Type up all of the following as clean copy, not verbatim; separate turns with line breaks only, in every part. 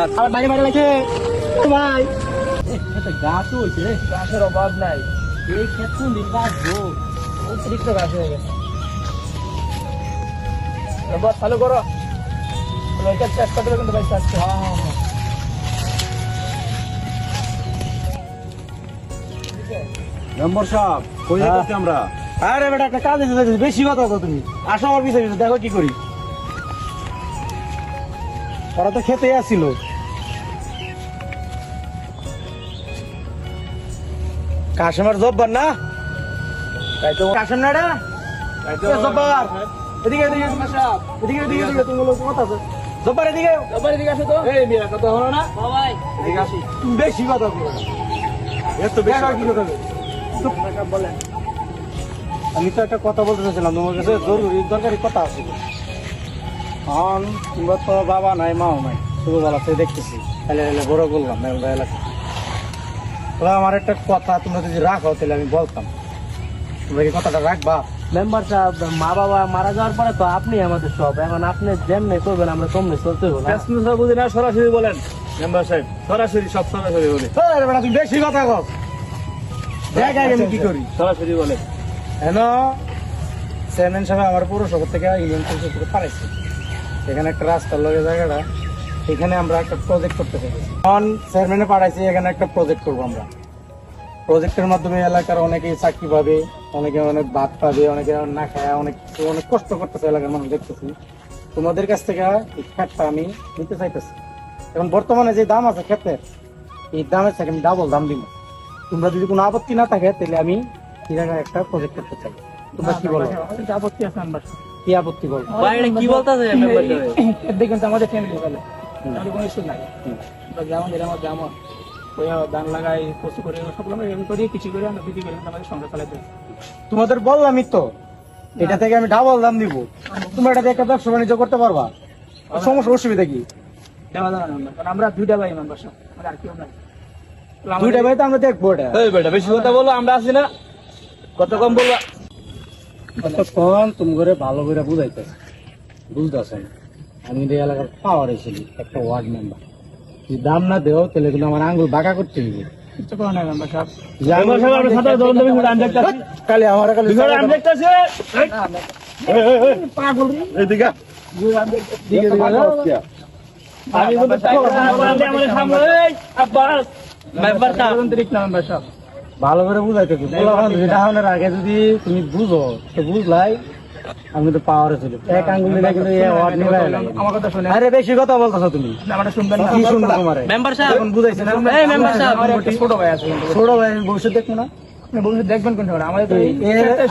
আমার বাইরে বাইরে লাগছে ভাই। গাছ হয়েছে রে, গাছের অভাব নাই। এই ক্ষেত্রে গাছ অতিরিক্ত গাছ হয়ে গেছে। চালু করো, চেষ্টা করে কিন্তু ভাই আসছে।
মেম্বার সাহেব কই যাচ্ছি আমরা?
আরে বেটা একটা কাজ এসে যাচ্ছে, বেশি কথা তো তুমি আসো আমার পিছিয়ে পিছিয়ে, দেখো কি করি। ওরা তো খেতে আসছিল। কাশেমের জব্বার না, কাশেম না এটা জব্বার। এদিকে এদিকে এদিকে এদিকে এদিকে তুমি লোক কথা আছে জব্বার, এদিকে জব্বার এদিকে আসো তো। এই মিয়া কথা হলো না ভাই, এদিকে আসি। তুমি বেশি কথা বলো, এত বেশি কি কথা বলেন? আমি তো একটা কথা বলতে চাইছিলাম তোমার কাছে, জরুরি দরকারি কথা আছে। এখন তোমরা তো বাবা নাই মাও নাই, শুধু বলা দেখতেছি, তাহলে বড় বললাম এলাকা। তবে আমার একটা কথা তোমরা যদি রাখো তাহলে আমি বলতাম, তোমরা কি কথাটা রাখবা?
মেম্বার সাহেব, মা বাবা মারা যাওয়ার পরে তো আপনি আমাদের সব, এখন আপনি যেমনি করবেন আমরা তেমনি চলতে হবো না।
বুঝি না, সরাসরি বলেন মেম্বার সাহেব, সরাসরি সব সরাসরি বলে।
তুমি বেশি কথা কও, দেখ আগে আমি কি করি।
সরাসরি বলেন।
হেন চেয়ারম্যান সাহেব আমার পৌরসভা থেকে ইউনিয়ন পরিষদ থেকে পাঠাইছে, এখানে একটা রাস্তার লগে জায়গাটা, এখানে আমরা একটা প্রজেক্ট করতে চাই। এখন চেয়ারম্যানে পাঠাইছে, এখানে একটা প্রজেক্ট করবো আমরা। প্রজেক্টের মাধ্যমে এলাকার অনেকেই চাকরি পাবে, অনেকে অনেক ভাত পাবে, অনেকে না খায়, অনেক অনেক কষ্ট করতেছে এলাকার মানুষ দেখতেছি। তোমাদের কাছ থেকে এই ক্ষেতটা আমি নিতে চাইতেছি। এখন বর্তমানে যে দাম আছে ক্ষেতের, এই দামের থেকে আমি ডাবল দাম দিব। তোমরা যদি কোনো আপত্তি না থাকে তাহলে আমি এই জায়গায় একটা প্রজেক্ট করতে চাই। তোমরা কি বলো?
আপত্তি আছে মেম্বার সাহেব।
কি আপত্তি বলো?
কি বলতেছে মেম্বার সাহেব?
দেখেন তো আমাদের ফ্যামিলি বলে
তাহলে কোনো ইস্যু নাই। আমরা যেমন এরকম যেমন ধান লাগাই, কচু করে সবগুলো আমরা এরকম করি, কিছু করে আমরা বিক্রি করে আমাদের সংসার চালাতে।
তোমাদের বললামই তো, এটা থেকে আমি ডাবল দাম দিব। তোমরা এটা দিয়ে একটা ব্যবসা বাণিজ্য করতে পারবা, সমস্যা অসুবিধা কি?
দেওয়া যাবে না, কারণ আমরা দুইটা ভাই মেম্বার সাহেব, মানে আর কেউ নাই।
দুইটা ভাই তো আমরা দেখবো এটা।
এই বেটা বেশি কথা বলো, আমরা আছি না, কত কম বলবা।
কতক্ষণ তুমি করে ভালো করে বুঝাইতেছে, বুঝতেছেন? আমি এই এলাকার পাওয়ার এসেছি, একটা ওয়ার্ড মেম্বার। যদি দাম না দেও তাহলে কিন্তু আমার আঙ্গুল বাঁকা করতে হবে।
কিছু করে নাই মেম্বার সাহেব।
মেম্বার সাহেব আমরা সাথে ধরুন তুমি আমি দেখতাছি।
কালি আমার কালি
আমি দেখতাছি।
পাগল
এদিকে
দিকে দিকে
আমি বলতে চাই না, আপনি আমাদের সামনে এই আব্বাস
মেম্বার সাহেব মেম্বার সাহেব
ভালো করে বুঝাইতেছি। ডাউনের আগে যদি তুমি বুঝো তো বুঝলাই, আমি তো পাওয়ারে ছিল এক আঙ্গুল দিলে কিন্তু ওয়ার্ড নিয়ে
আমার কথা শুনে
আরে বেশি কথা বলতেছো তুমি,
আমরা শুনবেন না।
কি শুনবো তোমার?
মেম্বার সাহেব
এখন বুঝাইছি না।
এই মেম্বার সাহেব,
আমার একটা
ছোট ভাই আছে,
ছোট ভাই ভবিষ্যৎ দেখবো না।
আপনি ভবিষ্যৎ দেখবেন কোন সময়? আমাদের তো এই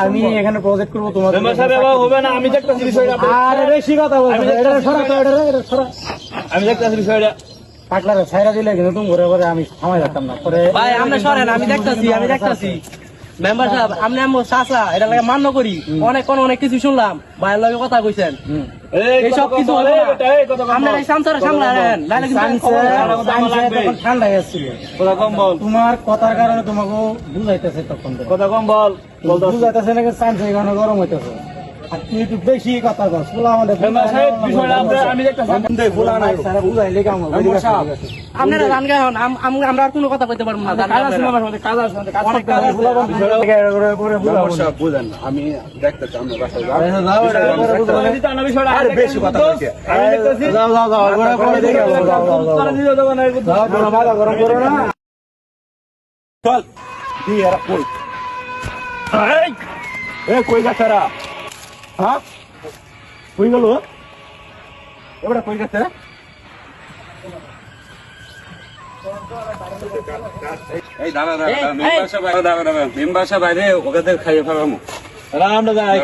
আমি এখানে প্রজেক্ট করবো তোমাদের।
মেম্বার সাহেব এবার হবে না, আমি দেখতাছি বিষয়টা।
আরে বেশি কথা বলছো, এটা সরা তো, এটা সরা।
আমি দেখতাছি বিষয়টা।
পাকলারে ছাইরা দিলে কিন্তু তুমি ঘরে ঘরে আমি থামাই যেতাম না পরে।
ভাই আপনি সরেন, আমি দেখতাছি মেম্বার সাহেব, আপনি আমার চাচা, এটা লাগে মান্য করি। অনেক কিছু শুনলাম, ভাইয়ের লগে কথা কইছেন, এই সব কিছু হলো না। আপনার এই সামসারে সামলালেন, নাহলে কিন্তু
তখন ঠান্ডা আসছিল।
কথা কম বল,
তোমার কথার কারণে তোমাকে বুঝাইতেছে তখন থেকে।
কথা কম বল।
বুঝাইতেছে নাকি সাইন্সের কারণে গরম হইতেছে। আর তুই একটু বেশি কথা বল, ফুলা আমাদের
মেম্বার সাহেব বিষয়টা আমি দেখতাছি।
ফুলা নাই স্যার, বুঝাইলে কেমন?
আপনারা গান গান, আমরা আর কোনো কথা কইতে পারবো না।
কাজ আছে আমার সাথে, কাজ আছে,
অনেক কাজ আছে,
বুঝেন না, আমি দেখতেছি আমরা বাসায় যাবো।
বিষয়টা
আরে বেশি কথা বলছে।
আমি দেখতাছি।
গরম করো না।
চল দি এরা কই? এ কই গেছে এরা? হ্যাঁ কই গেল? এবারে কই গেছে? এই দাঁড়া দাঁড়া মেম্বার সাহেব, মেম্বার সাহেব বাইরে ওকে খাইয়ে ফেলাম।
আমরা যাই।